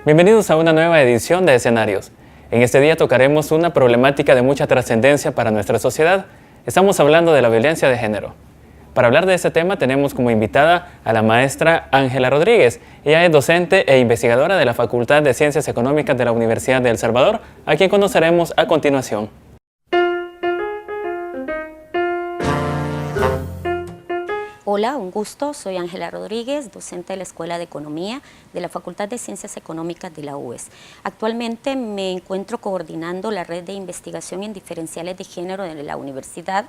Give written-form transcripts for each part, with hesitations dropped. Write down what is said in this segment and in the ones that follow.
Bienvenidos a una nueva edición de Escenarios. En este día tocaremos una problemática de mucha trascendencia para nuestra sociedad. Estamos hablando de la violencia de género. Para hablar de este tema tenemos como invitada a la maestra Ángela Rodríguez. Ella es docente e investigadora de la Facultad de Ciencias Económicas de la Universidad de El Salvador, a quien conoceremos a continuación. Hola, un gusto. Soy Ángela Rodríguez, docente de la Escuela de Economía de la Facultad de Ciencias Económicas de la UES. Actualmente me encuentro coordinando la red de investigación en diferenciales de género de la universidad,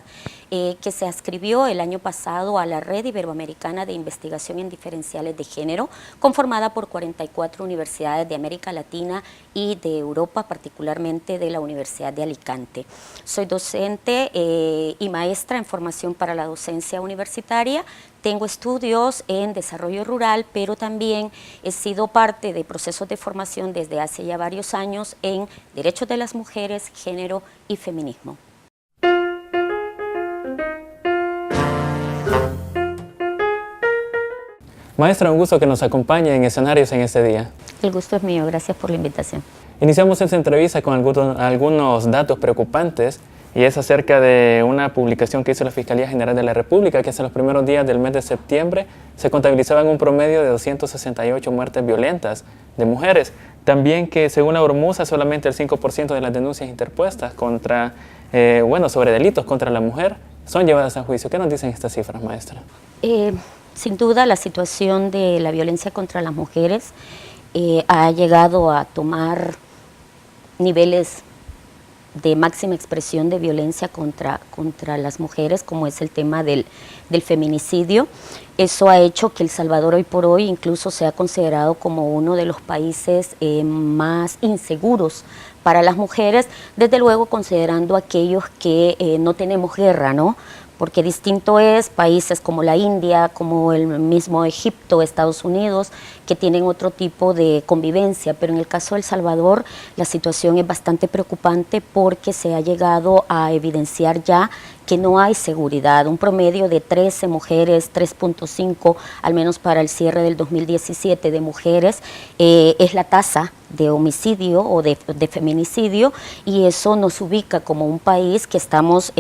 que se adscribió el año pasado a la Red Iberoamericana de Investigación en Diferenciales de Género, conformada por 44 universidades de América Latina y de Europa, particularmente de la Universidad de Alicante. Soy docente y maestra en formación para la docencia universitaria. Tengo estudios en desarrollo rural, pero también he sido parte de procesos de formación desde hace ya varios años en derechos de las mujeres, género y feminismo. Maestra, un gusto que nos acompañe en Escenarios en este día. El gusto es mío, gracias por la invitación. Iniciamos esta entrevista con algunos datos preocupantes, y es acerca de una publicación que hizo la Fiscalía General de la República, que hasta los primeros días del mes de septiembre se contabilizaban un promedio de 268 muertes violentas de mujeres. También que según la Ormusa solamente el 5% de las denuncias interpuestas sobre delitos contra la mujer son llevadas a juicio. ¿Qué nos dicen estas cifras, maestra? Sin duda la situación de la violencia contra las mujeres ha llegado a tomar niveles de máxima expresión de violencia contra las mujeres, como es el tema del feminicidio. Eso ha hecho que El Salvador hoy por hoy incluso sea considerado como uno de los países más inseguros para las mujeres, desde luego considerando aquellos que no tenemos guerra, ¿no? Porque distinto es países como la India, como el mismo Egipto, Estados Unidos, que tienen otro tipo de convivencia, pero en el caso de El Salvador la situación es bastante preocupante porque se ha llegado a evidenciar ya que no hay seguridad. Un promedio de 13 mujeres, 3.5, al menos para el cierre del 2017 de mujeres, es la tasa de homicidio o de feminicidio, y eso nos ubica como un país que estamos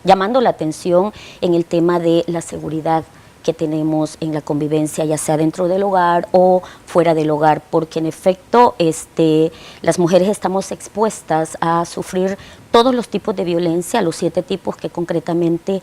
llamando la atención en el tema de la seguridad que tenemos en la convivencia, ya sea dentro del hogar o fuera del hogar, porque en efecto las mujeres estamos expuestas a sufrir todos los tipos de violencia, los 7 tipos que concretamente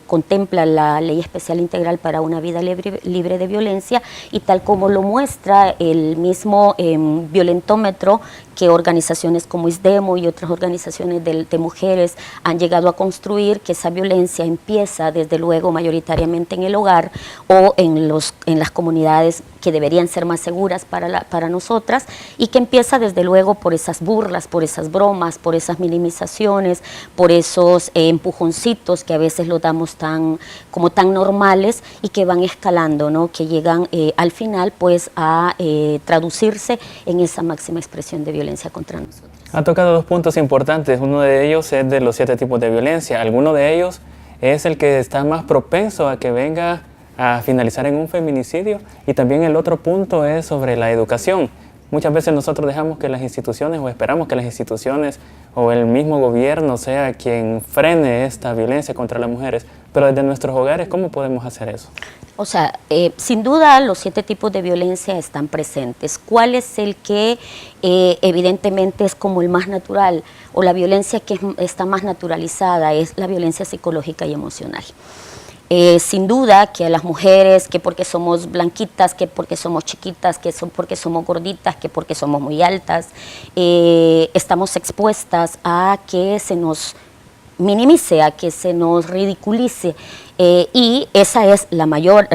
contempla la Ley Especial Integral para una vida libre de violencia, y tal como lo muestra el mismo violentómetro que organizaciones como ISDEMO y otras organizaciones de mujeres han llegado a construir, que esa violencia empieza desde luego mayoritariamente en el hogar o en las comunidades que deberían ser más seguras para nosotras, y que empieza desde luego por esas burlas, por esas bromas, por esas minimizaciones, por esos empujoncitos que a veces los damos como tan normales y que van escalando, ¿no? Que llegan al final pues a traducirse en esa máxima expresión de violencia contra nosotros. Ha tocado 2 puntos importantes. Uno de ellos es de los 7 tipos de violencia. Alguno de ellos es el que está más propenso a que venga a finalizar en un feminicidio, y también el otro punto es sobre la educación. Muchas veces nosotros dejamos que las instituciones, o esperamos que las instituciones o el mismo gobierno sea quien frene esta violencia contra las mujeres, pero desde nuestros hogares, ¿cómo podemos hacer eso? O sea, sin duda los 7 tipos de violencia están presentes. ¿Cuál es el que evidentemente es como el más natural, o la violencia que está más naturalizada? Es la violencia psicológica y emocional. Sin duda que a las mujeres, que porque somos blanquitas, que porque somos chiquitas, porque somos gorditas, que porque somos muy altas, estamos expuestas a que se nos minimice, a que se nos ridiculice, y esa es la mayor,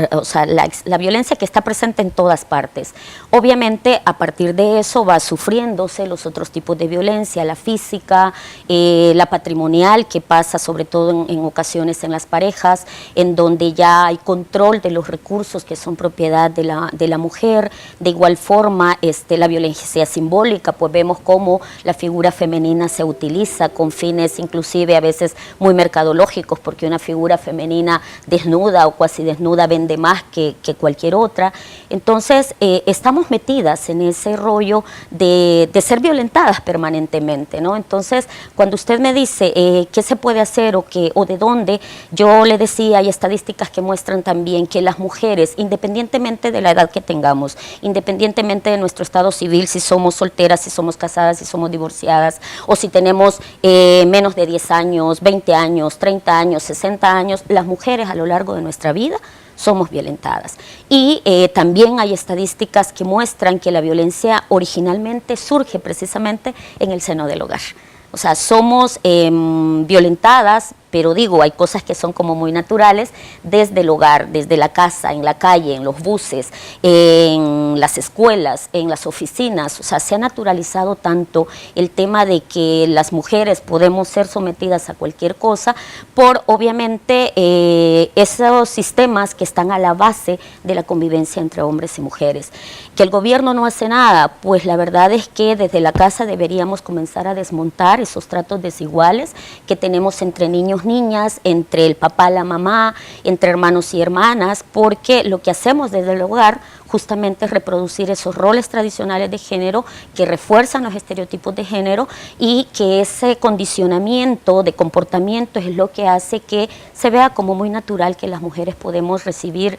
la violencia que está presente en todas partes. Obviamente a partir de eso va sufriéndose los otros tipos de violencia, la física, la patrimonial, que pasa sobre todo en ocasiones en las parejas, en donde ya hay control de los recursos que son propiedad de la mujer. De igual forma la violencia simbólica, pues vemos cómo la figura femenina se utiliza con fines inclusive a veces muy mercadológicos, porque una figura femenina femenina desnuda o cuasi desnuda vende más que cualquier otra. Entonces, estamos metidas en ese rollo de ser violentadas permanentemente, ¿no? Entonces, cuando usted me dice qué se puede hacer o de dónde, yo le decía, hay estadísticas que muestran también que las mujeres, independientemente de la edad que tengamos, independientemente de nuestro estado civil, si somos solteras, si somos casadas, si somos divorciadas, o si tenemos menos de 10 años, 20 años, 30 años, 60 años, las mujeres a lo largo de nuestra vida somos violentadas. Y también hay estadísticas que muestran que la violencia originalmente surge precisamente en el seno del hogar. O sea, somos violentadas, pero digo, hay cosas que son como muy naturales desde el hogar, desde la casa, en la calle, en los buses, en las escuelas, en las oficinas. O sea, se ha naturalizado tanto el tema de que las mujeres podemos ser sometidas a cualquier cosa por, obviamente, esos sistemas que están a la base de la convivencia entre hombres y mujeres. Que el gobierno no hace nada, pues la verdad es que desde la casa deberíamos comenzar a desmontar esos tratos desiguales que tenemos entre niños, niñas, entre el papá, la mamá, entre hermanos y hermanas, porque lo que hacemos desde el hogar justamente es reproducir esos roles tradicionales de género que refuerzan los estereotipos de género y que ese condicionamiento de comportamiento es lo que hace que se vea como muy natural que las mujeres podemos recibir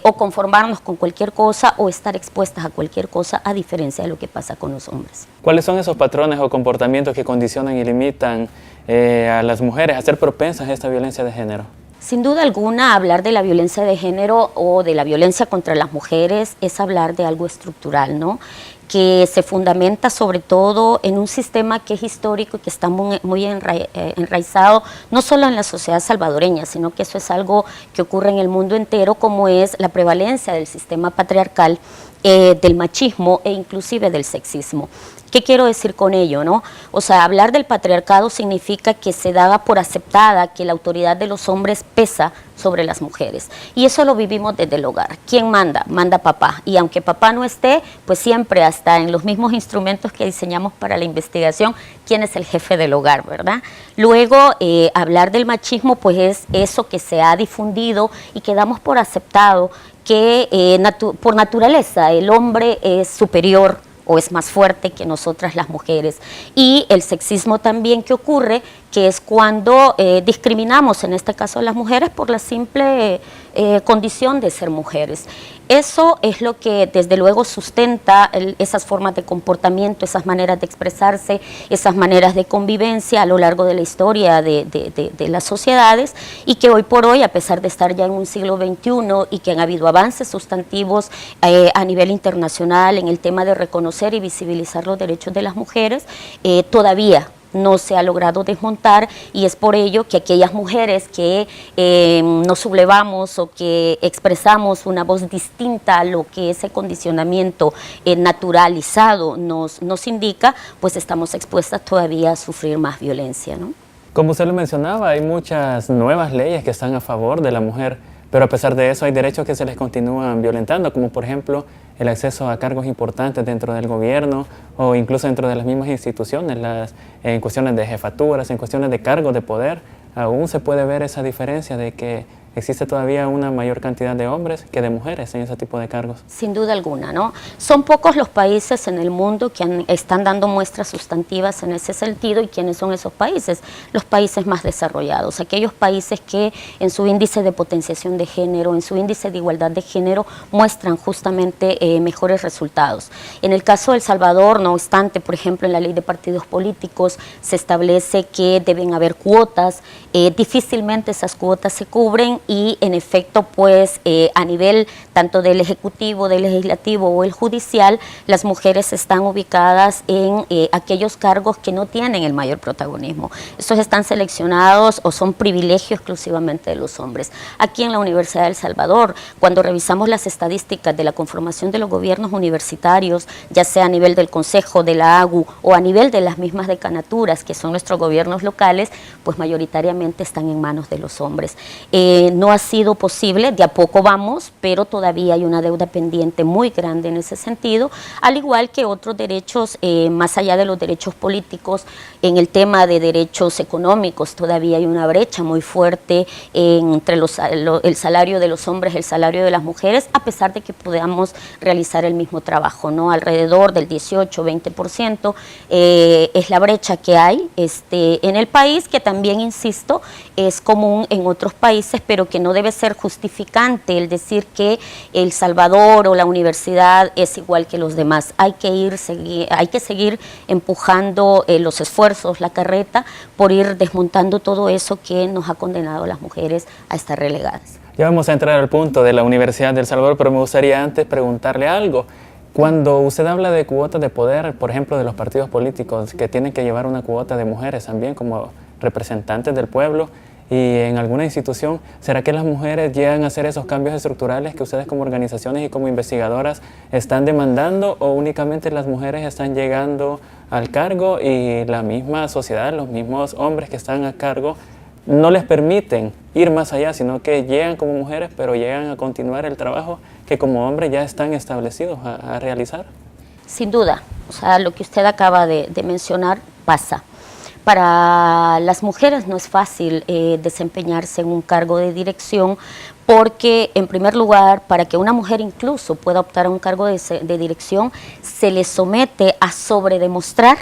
o conformarnos con cualquier cosa o estar expuestas a cualquier cosa, a diferencia de lo que pasa con los hombres. ¿Cuáles son esos patrones o comportamientos que condicionan y limitan a las mujeres a ser propensas a esta violencia de género? Sin duda alguna, hablar de la violencia de género o de la violencia contra las mujeres es hablar de algo estructural, ¿no? Que se fundamenta sobre todo en un sistema que es histórico y que está muy enraizado, no solo en la sociedad salvadoreña, sino que eso es algo que ocurre en el mundo entero, como es la prevalencia del sistema patriarcal, del machismo e inclusive del sexismo. ¿Qué quiero decir con ello, no? O sea, hablar del patriarcado significa que se daba por aceptada que la autoridad de los hombres pesa sobre las mujeres. Y eso lo vivimos desde el hogar. ¿Quién manda? Manda papá. Y aunque papá no esté, pues siempre hasta en los mismos instrumentos que diseñamos para la investigación, ¿quién es el jefe del hogar, verdad? Luego, hablar del machismo, pues es eso que se ha difundido y que damos por aceptado que por naturaleza el hombre es superior o es más fuerte que nosotras las mujeres. Y el sexismo también que ocurre, que es cuando discriminamos, en este caso a las mujeres, por la simple condición de ser mujeres. Eso es lo que desde luego sustenta esas formas de comportamiento, esas maneras de expresarse, esas maneras de convivencia a lo largo de la historia de las sociedades, y que hoy por hoy, a pesar de estar ya en un siglo XXI y que han habido avances sustantivos a nivel internacional en el tema de reconocer y visibilizar los derechos de las mujeres, todavía no se ha logrado desmontar, y es por ello que aquellas mujeres que nos sublevamos o que expresamos una voz distinta a lo que ese condicionamiento naturalizado nos indica, pues estamos expuestas todavía a sufrir más violencia, ¿no? Como usted lo mencionaba, hay muchas nuevas leyes que están a favor de la mujer, pero a pesar de eso hay derechos que se les continúan violentando, como por ejemplo el acceso a cargos importantes dentro del gobierno o incluso dentro de las mismas instituciones, en cuestiones de jefaturas, en cuestiones de cargos de poder. Aún se puede ver esa diferencia de que existe todavía una mayor cantidad de hombres que de mujeres en ese tipo de cargos. Sin duda alguna, ¿no? Son pocos los países en el mundo que están dando muestras sustantivas en ese sentido. ¿Y quiénes son esos países? Los países más desarrollados, aquellos países que en su índice de potenciación de género, en su índice de igualdad de género, muestran justamente mejores resultados. En el caso de El Salvador, no obstante, por ejemplo, en la ley de partidos políticos se establece que deben haber cuotas, difícilmente esas cuotas se cubren, y en efecto, pues a nivel tanto del Ejecutivo, del Legislativo o el Judicial, las mujeres están ubicadas en aquellos cargos que no tienen el mayor protagonismo. Estos están seleccionados o son privilegio exclusivamente de los hombres. Aquí en la Universidad de El Salvador, cuando revisamos las estadísticas de la conformación de los gobiernos universitarios, ya sea a nivel del Consejo, de la AGU o a nivel de las mismas decanaturas, que son nuestros gobiernos locales, pues mayoritariamente están en manos de los hombres. no ha sido posible, de a poco vamos, pero todavía hay una deuda pendiente muy grande en ese sentido, al igual que otros derechos, más allá de los derechos políticos, en el tema de derechos económicos todavía hay una brecha muy fuerte entre el salario de los hombres y el salario de las mujeres, a pesar de que podamos realizar el mismo trabajo, ¿no? Alrededor del 18-20% es la brecha que hay en el país, que también, insisto, es común en otros países, pero que no debe ser justificante el decir que El Salvador o la universidad es igual que los demás. Hay que seguir empujando los esfuerzos, la carreta, por ir desmontando todo eso que nos ha condenado a las mujeres a estar relegadas. Ya vamos a entrar al punto de la Universidad de El Salvador, pero me gustaría antes preguntarle algo. Cuando usted habla de cuotas de poder, por ejemplo, de los partidos políticos que tienen que llevar una cuota de mujeres también como representantes del pueblo y en alguna institución, ¿será que las mujeres llegan a hacer esos cambios estructurales que ustedes como organizaciones y como investigadoras están demandando, o únicamente las mujeres están llegando al cargo y la misma sociedad, los mismos hombres que están a cargo no les permiten ir más allá, sino que llegan como mujeres, pero llegan a continuar el trabajo que como hombres ya están establecidos a realizar? Sin duda, o sea, lo que usted acaba de mencionar pasa. Para las mujeres no es fácil desempeñarse en un cargo de dirección, porque en primer lugar, para que una mujer incluso pueda optar a un cargo de dirección, se le somete a sobredemostrar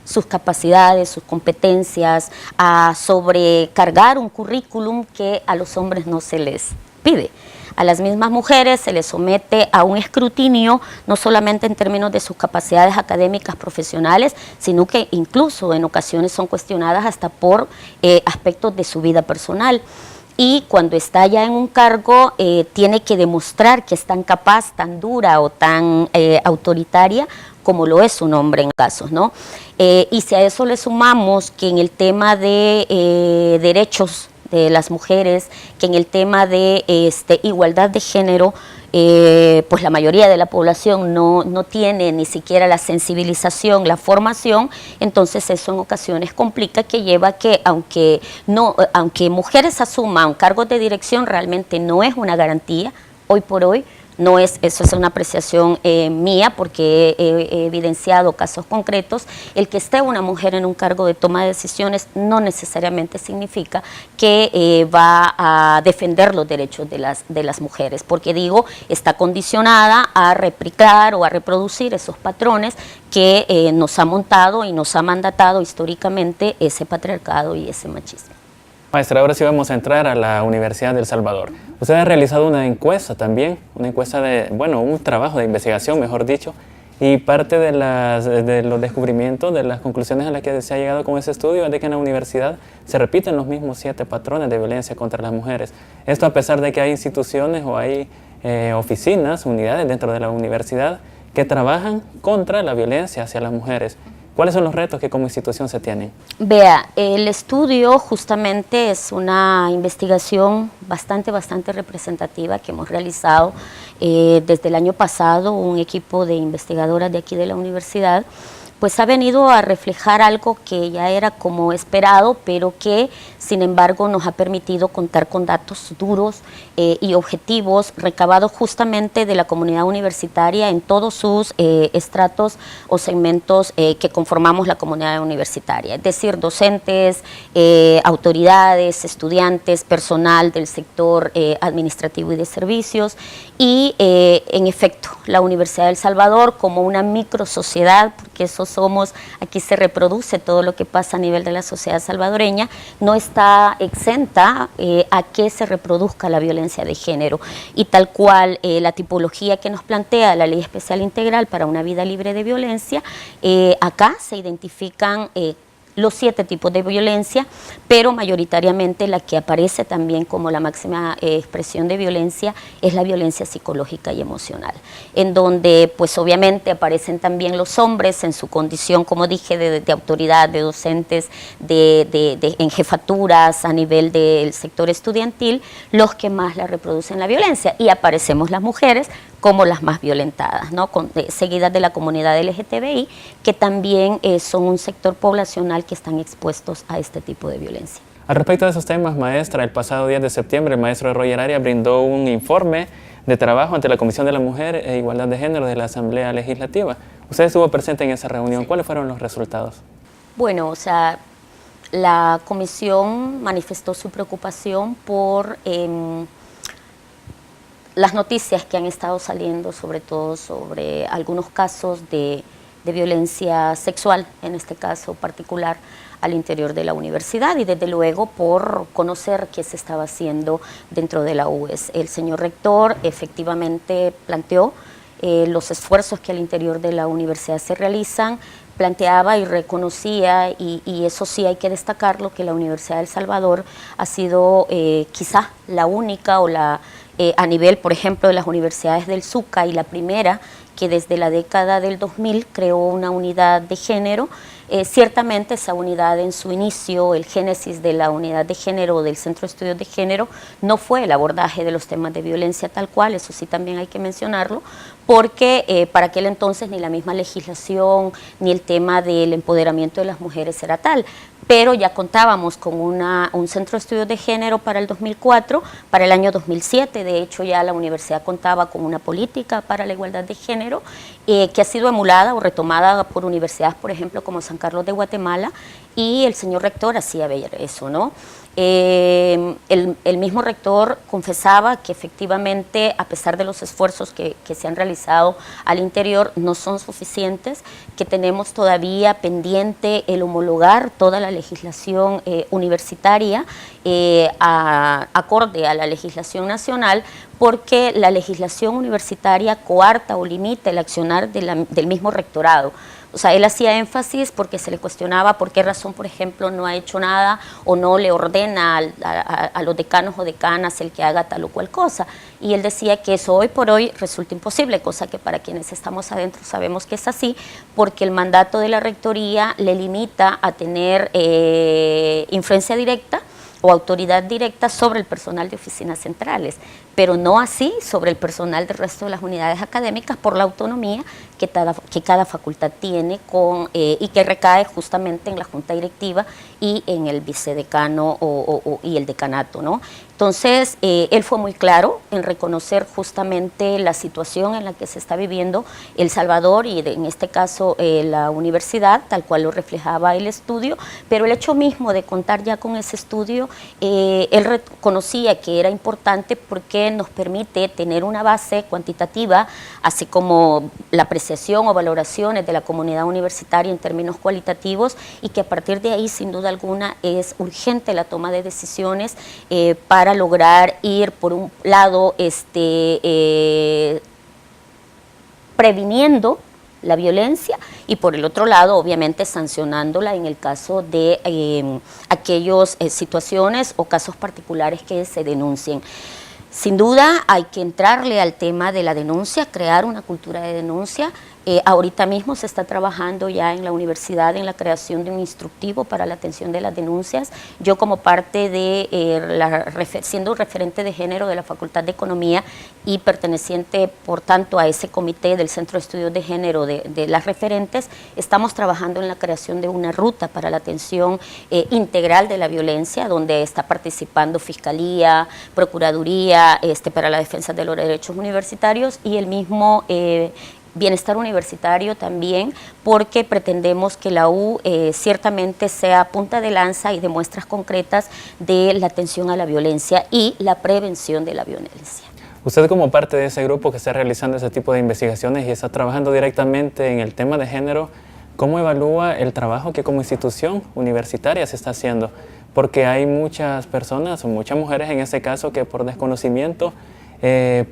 sus capacidades, sus competencias, a sobrecargar un currículum que a los hombres no se les pide. A las mismas mujeres se les somete a un escrutinio, no solamente en términos de sus capacidades académicas profesionales, sino que incluso en ocasiones son cuestionadas hasta por aspectos de su vida personal. Y cuando está ya en un cargo, tiene que demostrar que es tan capaz, tan dura o tan autoritaria como lo es un hombre en casos, ¿no? Y si a eso le sumamos que en el tema de derechos de las mujeres, que en el tema de igualdad de género, pues la mayoría de la población no tiene ni siquiera la sensibilización, la formación, entonces eso en ocasiones complica, que lleva a que aunque mujeres asuman cargos de dirección, realmente no es una garantía hoy por hoy. No es, eso es una apreciación mía, porque he evidenciado casos concretos. El que esté una mujer en un cargo de toma de decisiones no necesariamente significa que va a defender los derechos de las mujeres, porque digo, está condicionada a replicar o a reproducir esos patrones que nos ha montado y nos ha mandatado históricamente ese patriarcado y ese machismo. Maestra, ahora sí vamos a entrar a la Universidad de El Salvador. Usted ha realizado una encuesta también, una encuesta un trabajo de investigación, mejor dicho, y parte de los descubrimientos, de las conclusiones a las que se ha llegado con ese estudio es de que en la universidad se repiten los mismos 7 patrones de violencia contra las mujeres. Esto a pesar de que hay instituciones o hay oficinas, unidades dentro de la universidad que trabajan contra la violencia hacia las mujeres. ¿Cuáles son los retos que como institución se tienen? Vea, el estudio justamente es una investigación bastante representativa que hemos realizado desde el año pasado. Un equipo de investigadoras de aquí de la universidad pues ha venido a reflejar algo que ya era como esperado, pero que sin embargo nos ha permitido contar con datos duros y objetivos recabados justamente de la comunidad universitaria en todos sus estratos o segmentos que conformamos la comunidad universitaria, es decir, docentes, autoridades, estudiantes, personal del sector administrativo y de servicios, y en efecto la Universidad de El Salvador como una microsociedad, porque eso somos, aquí se reproduce todo lo que pasa a nivel de la sociedad salvadoreña, no está exenta a que se reproduzca la violencia de género, y tal cual la tipología que nos plantea la Ley Especial Integral para una Vida Libre de Violencia, acá se identifican los 7 tipos de violencia, pero mayoritariamente la que aparece también como la máxima expresión de violencia es la violencia psicológica y emocional, en donde pues obviamente aparecen también los hombres en su condición, como dije, de autoridad, de docentes, en jefaturas a nivel del sector estudiantil, los que más la reproducen la violencia, y aparecemos las mujeres como las más violentadas, ¿no? Seguidas de la comunidad LGTBI, que también son un sector poblacional que están expuestos a este tipo de violencia. Al respecto de esos temas, maestra, el pasado 10 de septiembre el maestro Roger Arias brindó un informe de trabajo ante la Comisión de la Mujer e Igualdad de Género de la Asamblea Legislativa. Usted estuvo presente en esa reunión. ¿Cuáles fueron los resultados? Bueno, o sea, la comisión manifestó su preocupación por las noticias que han estado saliendo, sobre todo sobre algunos casos de violencia sexual, en este caso particular, al interior de la universidad, y desde luego por conocer qué se estaba haciendo dentro de la UES. El señor rector efectivamente planteó los esfuerzos que al interior de la universidad se realizan, planteaba y reconocía, y eso sí hay que destacarlo, que la Universidad de El Salvador ha sido quizá la única o a nivel, por ejemplo, de las universidades del SUCA, y la primera que desde la década del 2000 creó una unidad de género. Ciertamente esa unidad en su inicio, el génesis de la unidad de género del Centro de Estudios de Género, no fue el abordaje de los temas de violencia tal cual, eso sí también hay que mencionarlo, porque para aquel entonces ni la misma legislación ni el tema del empoderamiento de las mujeres era tal, pero ya contábamos con un Centro de Estudios de Género para el 2004, para el año 2007, de hecho ya la universidad contaba con una política para la igualdad de género, que ha sido emulada o retomada por universidades, por ejemplo, como San Carlos de Guatemala, y el señor rector hacía ver eso, ¿no? El mismo rector confesaba que efectivamente, a pesar de los esfuerzos que se han realizado al interior, no son suficientes, que tenemos todavía pendiente el homologar toda la legislación universitaria acorde a la legislación nacional, porque la legislación universitaria coarta o limita el accionar del mismo rectorado. O sea, él hacía énfasis porque se le cuestionaba por qué razón, por ejemplo, no ha hecho nada o no le ordena a los decanos o decanas el que haga tal o cual cosa. Y él decía que eso hoy por hoy resulta imposible, cosa que para quienes estamos adentro sabemos que es así, porque el mandato de la rectoría le limita a tener influencia directa o autoridad directa sobre el personal de oficinas centrales, pero no así sobre el personal del resto de las unidades académicas por la autonomía que cada facultad tiene y que recae justamente en la junta directiva y en el vicedecano y el decanato, ¿no? Entonces, él fue muy claro en reconocer justamente la situación en la que se está viviendo El Salvador y en este caso la universidad, tal cual lo reflejaba el estudio, pero el hecho mismo de contar ya con ese estudio, él reconocía que era importante porque nos permite tener una base cuantitativa, así como la apreciación o valoraciones de la comunidad universitaria en términos cualitativos, y que a partir de ahí, sin duda alguna, es urgente la toma de decisiones para lograr ir, por un lado, previniendo la violencia y por el otro lado, obviamente, sancionándola en el caso de aquellas situaciones o casos particulares que se denuncien. Sin duda hay que entrarle al tema de la denuncia, crear una cultura de denuncia. Ahorita mismo se está trabajando ya en la universidad en la creación de un instructivo para la atención de las denuncias. Yo, como parte de siendo referente de género de la Facultad de Economía y perteneciente por tanto a ese comité del Centro de Estudios de Género de las referentes, estamos trabajando en la creación de una ruta para la atención integral de la violencia, donde está participando Fiscalía, Procuraduría para la defensa de los derechos universitarios y el mismo Bienestar Universitario también, porque pretendemos que la U ciertamente sea punta de lanza y de muestras concretas de la atención a la violencia y la prevención de la violencia. Usted, como parte de ese grupo que está realizando ese tipo de investigaciones y está trabajando directamente en el tema de género, ¿cómo evalúa el trabajo que como institución universitaria se está haciendo? Porque hay muchas personas, o muchas mujeres en este caso, que por desconocimiento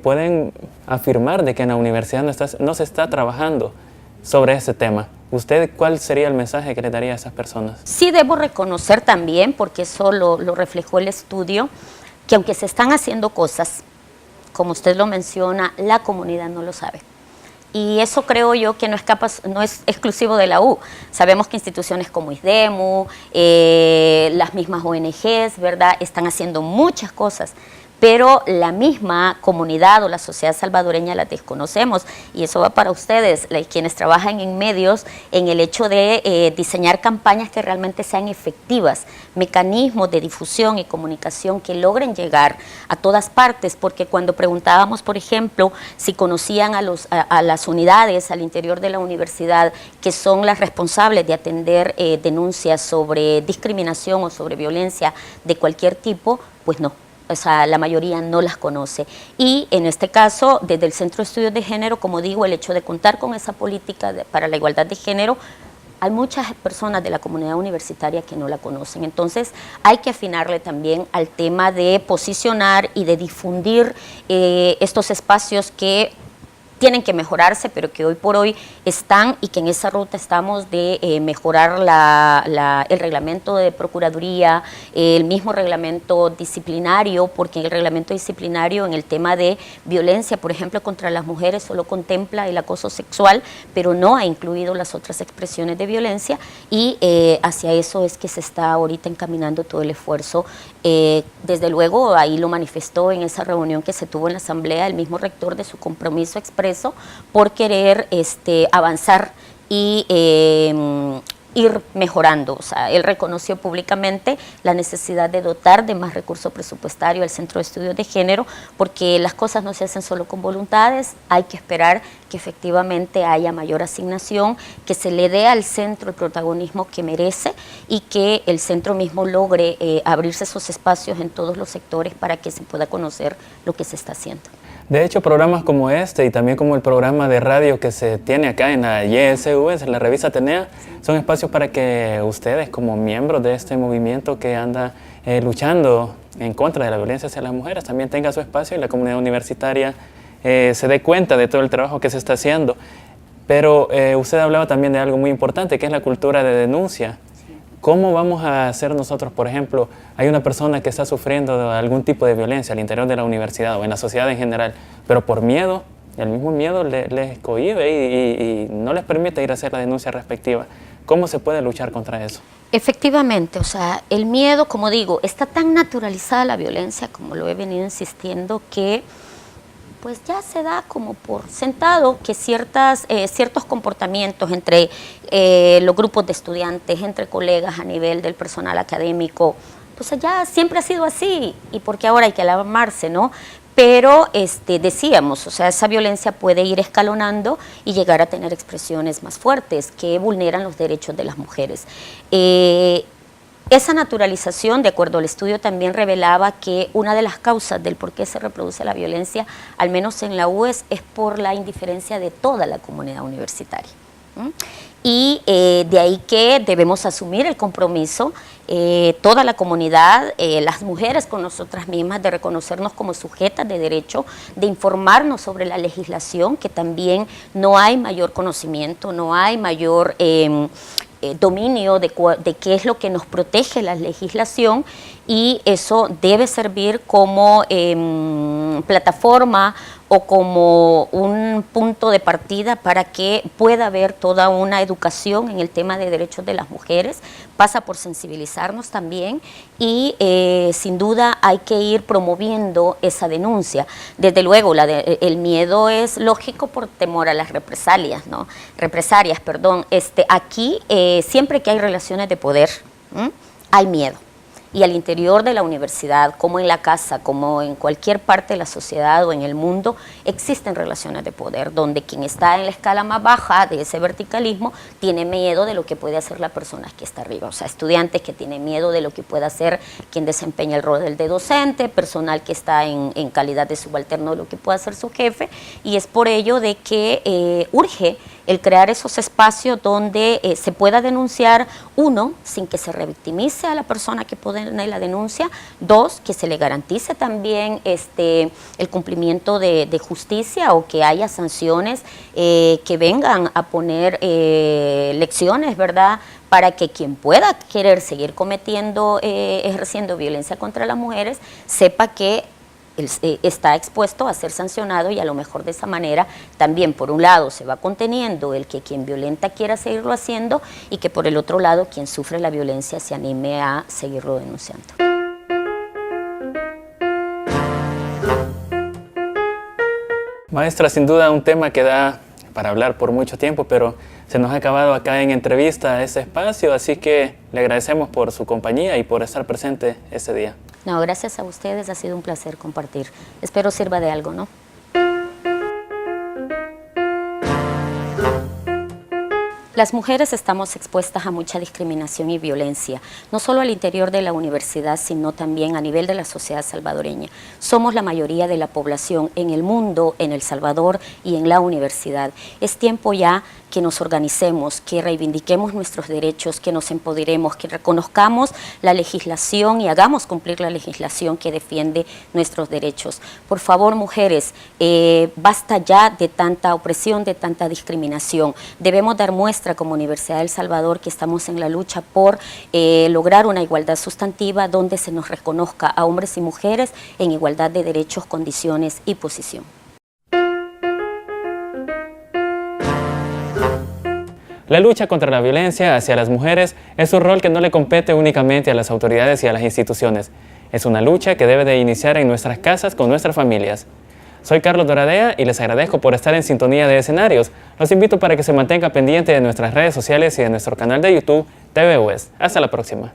pueden afirmar de que en la universidad no se está trabajando sobre ese tema. ¿Usted cuál sería el mensaje que le daría a esas personas? Sí, debo reconocer también, porque eso lo reflejó el estudio, que aunque se están haciendo cosas, como usted lo menciona, la comunidad no lo sabe. Y eso creo yo que no es exclusivo de la U. Sabemos que instituciones como ISDEMU, las mismas ONGs, ¿verdad?, están haciendo muchas cosas, pero la misma comunidad o la sociedad salvadoreña la desconocemos, y eso va para ustedes, quienes trabajan en medios, en el hecho de diseñar campañas que realmente sean efectivas, mecanismos de difusión y comunicación que logren llegar a todas partes, porque cuando preguntábamos, por ejemplo, si conocían a las unidades al interior de la universidad que son las responsables de atender denuncias sobre discriminación o sobre violencia de cualquier tipo, pues no. O sea, la mayoría no las conoce. Y en este caso, desde el Centro de Estudios de Género, como digo, el hecho de contar con esa política para la igualdad de género, hay muchas personas de la comunidad universitaria que no la conocen. Entonces, hay que afinarle también al tema de posicionar y de difundir estos espacios que tienen que mejorarse, pero que hoy por hoy están, y que en esa ruta estamos de mejorar el reglamento de Procuraduría, el mismo reglamento disciplinario, porque el reglamento disciplinario en el tema de violencia, por ejemplo, contra las mujeres solo contempla el acoso sexual, pero no ha incluido las otras expresiones de violencia, y hacia eso es que se está ahorita encaminando todo el esfuerzo. Desde luego, ahí lo manifestó en esa reunión que se tuvo en la Asamblea el mismo rector de su compromiso expreso por querer avanzar y ir mejorando. O sea, él reconoció públicamente la necesidad de dotar de más recurso presupuestario al Centro de Estudios de Género, porque las cosas no se hacen solo con voluntades, hay que esperar que efectivamente haya mayor asignación, que se le dé al centro el protagonismo que merece y que el centro mismo logre abrirse esos espacios en todos los sectores para que se pueda conocer lo que se está haciendo. De hecho, programas como este y también como el programa de radio que se tiene acá en la YSU, en la revista Atenea, son espacios para que ustedes, como miembros de este movimiento que anda luchando en contra de la violencia hacia las mujeres, también tengan su espacio y la comunidad universitaria se dé cuenta de todo el trabajo que se está haciendo. Pero usted hablaba también de algo muy importante, que es la cultura de denuncia. ¿Cómo vamos a hacer nosotros, por ejemplo, hay una persona que está sufriendo de algún tipo de violencia al interior de la universidad o en la sociedad en general, pero por miedo, el mismo miedo les cohíbe y no les permite ir a hacer la denuncia respectiva? ¿Cómo se puede luchar contra eso? Efectivamente, o sea, el miedo, como digo, está tan naturalizada la violencia, como lo he venido insistiendo, que pues ya se da como por sentado que ciertos comportamientos entre los grupos de estudiantes, entre colegas a nivel del personal académico, pues ya siempre ha sido así, y porque ahora hay que alarmarse, ¿no? Pero decíamos, o sea, esa violencia puede ir escalonando y llegar a tener expresiones más fuertes que vulneran los derechos de las mujeres. Esa naturalización, de acuerdo al estudio, también revelaba que una de las causas del por qué se reproduce la violencia, al menos en la UES, es por la indiferencia de toda la comunidad universitaria. Y de ahí que debemos asumir el compromiso, toda la comunidad, las mujeres con nosotras mismas, de reconocernos como sujetas de derecho, de informarnos sobre la legislación, que también no hay mayor conocimiento, no hay mayor dominio de qué es lo que nos protege la legislación, y eso debe servir como plataforma o como un punto de partida para que pueda haber toda una educación en el tema de derechos de las mujeres. Pasa por sensibilizarnos también y sin duda hay que ir promoviendo esa denuncia. Desde luego, el miedo es lógico por temor a las represalias, ¿no? Aquí, siempre que hay relaciones de poder, hay miedo. Y al interior de la universidad, como en la casa, como en cualquier parte de la sociedad o en el mundo, existen relaciones de poder, donde quien está en la escala más baja de ese verticalismo tiene miedo de lo que puede hacer la persona que está arriba. O sea, estudiantes que tienen miedo de lo que puede hacer quien desempeña el rol de docente, personal que está en calidad de subalterno de lo que puede hacer su jefe, y es por ello de que urge el crear esos espacios donde se pueda denunciar, uno, sin que se revictimice a la persona que pone la denuncia; dos, que se le garantice también el cumplimiento de justicia, o que haya sanciones que vengan a poner lecciones, ¿verdad?, para que quien pueda querer seguir ejerciendo violencia contra las mujeres, sepa que está expuesto a ser sancionado, y a lo mejor de esa manera también, por un lado, se va conteniendo el que quien violenta quiera seguirlo haciendo, y que por el otro lado, quien sufre la violencia se anime a seguirlo denunciando. Maestra, sin duda un tema que da para hablar por mucho tiempo, pero se nos ha acabado acá en entrevista ese espacio, así que le agradecemos por su compañía y por estar presente ese día. No, gracias a ustedes, ha sido un placer compartir. Espero sirva de algo, ¿no? Las mujeres estamos expuestas a mucha discriminación y violencia, no solo al interior de la universidad, sino también a nivel de la sociedad salvadoreña. Somos la mayoría de la población en el mundo, en El Salvador y en la universidad. Es tiempo ya que nos organicemos, que reivindiquemos nuestros derechos, que nos empoderemos, que reconozcamos la legislación y hagamos cumplir la legislación que defiende nuestros derechos. Por favor, mujeres, basta ya de tanta opresión, de tanta discriminación. Debemos dar muestra como Universidad de El Salvador que estamos en la lucha por lograr una igualdad sustantiva donde se nos reconozca a hombres y mujeres en igualdad de derechos, condiciones y posición. La lucha contra la violencia hacia las mujeres es un rol que no le compete únicamente a las autoridades y a las instituciones. Es una lucha que debe de iniciar en nuestras casas con nuestras familias. Soy Carlos Doradea y les agradezco por estar en sintonía de Escenarios. Los invito para que se mantenga pendiente de nuestras redes sociales y de nuestro canal de YouTube TVUS. Hasta la próxima.